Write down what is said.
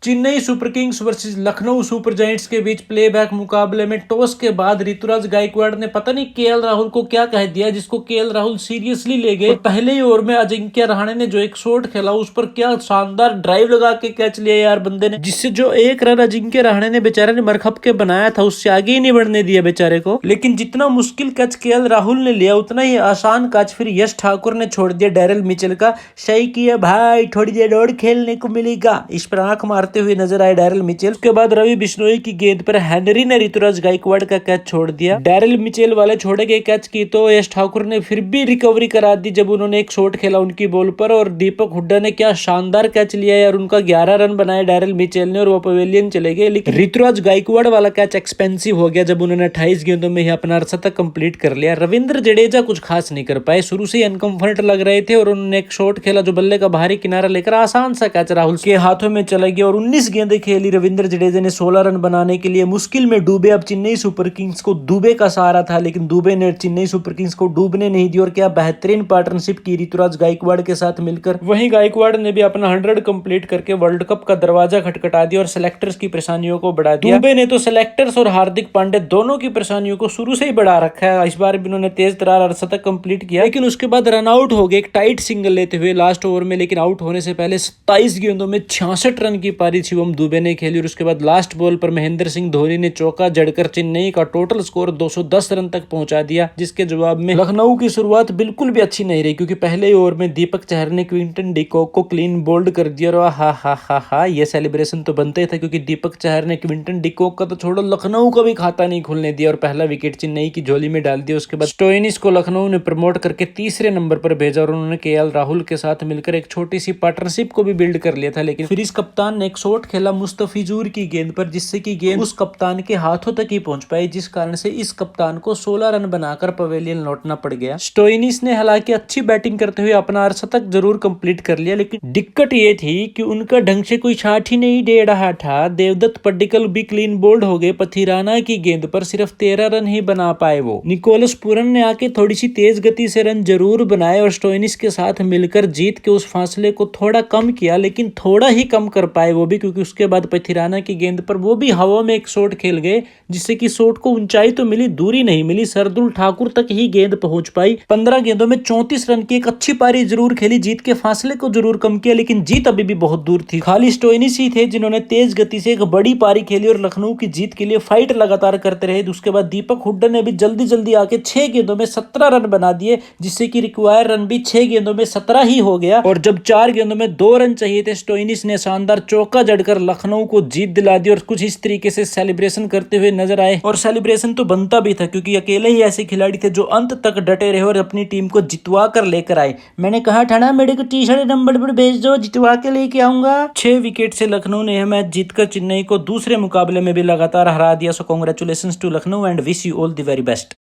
Chennai super Kings versus Lucknow super giants के बीच playback मुकाबले में टॉस के बाद ऋतुराज गायकवाड़ ने पता नहीं केएल राहुल को क्या कह दिया, जिसको केएल राहुल सीरियसली ले गए। पहले ही ओवर में अजिंक्य रहाणे ने जो एक शॉट खेला उस पर क्या शानदार ड्राइव लगा के कैच लिया यार बंदे ने, जिससे जो एक रन अजिंक्य रहाणे ने बेचारे ने मरखप के बनाया था उससे आगे ही नहीं बढ़ने दिया बेचारे को। लेकिन जितना मुश्किल कैच केएल राहुल ने लिया उतना ही आसान कैच फिर यश ठाकुर ने छोड़ दिया डैरेल मिचेल का। सही किया भाई, थोड़ी देर और खेलने को मिलेगा, इस पर आंख मारते हुए नजर आए डैरेल मिचेल। उसके बाद रवि बिश्नोई की गेंद पर हेनरी ने ऋतुराज गायकवाड़ का कैच छोड़ दिया। डैरेल मिचेल वाले छोड़े गए कैच की तो यश ठाकुर ने फिर भी रिकवरी करा दी जब उन्होंने एक शॉट खेला उनकी बॉल पर, और दीपक हुड्डा ने क्या शानदार कैच लिया है और उनका 11 रन बनाया डैरेल मिचेल ने और वो पवेलियन चले गए। लेकिन ऋतुराज गायकवाड़ वाला कैच एक्सपेंसिव हो गया जब उन्होंने 28 गेंदों में ही अपना अर्धशतक कंप्लीट कर लिया। रविंद्र जडेजा कुछ खास नहीं कर पाए, शुरू से ही अनकंफर्ट लग रहे थे और उन्होंने एक शॉट खेला जो बल्ले का बाहरी किनारा लेकर आसान सा कैच राहुल के हाथों में चला गया और 19 गेंदें खेली रविंद्र जडेजा ने 16 रन बनाने के लिए। मुश्किल में डूबे अब चेन्नई सुपर किंग्स को दुबे का सहारा था, लेकिन दुबे ने चेन्नई सुपर किंग्स को डूबने नहीं दी और क्या बेहतरीन पार्टनरशिप की ऋतुराज गायकवाड़ के साथ मिलकर। वहीं गायकवाड़ ने भी अपना 100 कंप्लीट करके वर्ल्ड कप का दरवाजा खटखटा दिया और सिलेक्टर्स की परेशानियों को बढ़ा दिया। दुबे ने तो सिलेक्टर्स और हार्दिक पांड्या दोनों की परेशानियों को शुरू से ही बढ़ा रखा है। इस बार भी उन्होंने तेज तरार अर्धशतक कंप्लीट किया, लेकिन उसके बाद रन आउट हो गए एक टाइट सिंगल लेते हुए लास्ट ओवर में। लेकिन आउट होने से पहले 27 गेंदों में 66 रन की पारी शिवम दुबे ने खेली और उसके बाद लास्ट बॉल पर महेंद्र सिंह धोनी ने चौका जड़कर चेन्नई का टोटल स्कोर 210 रन तक पहुंचा दिया, जिसके जवाब में लखनऊ की शुरुआत बिल्कुल भी अच्छी नहीं रही क्योंकि पहले ओवर में दीपक चहर ने क्विंटन डिकॉक को क्लीन बोल्ड कर दिया और हा ये सेलिब्रेशन तो बनते था क्योंकि दीपक चहर ने क्विंटन डिकॉक का तो छोड़ो लखनऊ का भी खाता नहीं खुलने दिया और पहला विकेट चेन्नई की झोली में डाल दिया। उसके बाद स्टोइनिस को लखनऊ ने प्रमोट करके तीसरे नंबर पर भेजा और उन्होंने केएल राहुल के साथ मिलकर एक छोटी सी पार्टनरशिप को भी बिल्ड कर लिया था। लेकिन फिर इस कप्तान ने एक शॉट खेला मुस्तफिजुर की गेंद पर, जिससे कि गेंद उस कप्तान के हाथों तक ही पहुंच पाई, जिस कारण से इस कप्तान को 16 रन बनाकर पवेलियन लौटना पड़ गया। स्टोइनिस ने हालांकि अच्छी बैटिंग करते हुए अपना अर्धशतक जरूर कंप्लीट कर लिया, लेकिन दिक्कत ये थी कि उनका ढंग से कोई शॉट ही नहीं दे रहा था। देवदत्त पड्डिकल भी क्लीन बोल्ड हो गए, पथिराना की गेंद पर सिर्फ 13 रन ही बना पाए वो। निकोलस पूरन ने आके थोड़ी सी तेज गति से रन जरूर बनाए और स्टोइनिस के साथ मिलकर जीत के उस फासले को थोड़ा कम किया, लेकिन थोड़ा ही कम कर पाए वो भी, क्योंकि उसके बाद पथिराना की गेंद पर वो भी हवा में एक शॉट खेल गए, जिससे कि शॉट को ऊंचाई तो मिली, दूरी नहीं मिली, सरदुल ठाकुर तक ही गेंद पहुंच पाई। 15 गेंदों में 34 रन की एक अच्छी पारी जरूर खेली, जीत के फासले को जरूर कम किया, लेकिन जीत अभी भी बहुत दूर थी। खाली स्टोइनिस ही थे जिन्होंने तेज गति से एक बड़ी पारी खेली और लखनऊ की जीत के लिए फाइट लगातार करते रहे। उसके बाद दीपक हुड्डा ने भी जल्दी जल्दी आके 6 गेंदों में 17 रन बना दिए, जिससे कि रिक्वायर रन भी 6 गेंदों में 17 ही हो गया। और जब 4 गेंदों में 2 रन चाहिए थे, स्टोइनिस ने शानदार चौका जड़कर लखनऊ को जीत दिला दी और कुछ इस तरीके से सेलिब्रेशन करते हुए नजर आए। और सेलिब्रेशन तो बनता भी था क्योंकि अकेले ही ऐसे खिलाड़ी थे जो अंत तक डटे रहे और अपनी टीम को जितवा कर लेकर आए। मैंने कहा था ना मेरे को टी-शर्ट नंबर पर भेज दो, जितवा के लेके आऊंगा। 6 विकेट से लखनऊ ने यह मैच जीतकर चेन्नई को दूसरे मुकाबले में भी लगातार हरा दिया। So congratulations to Lucknow and wish you all the very best.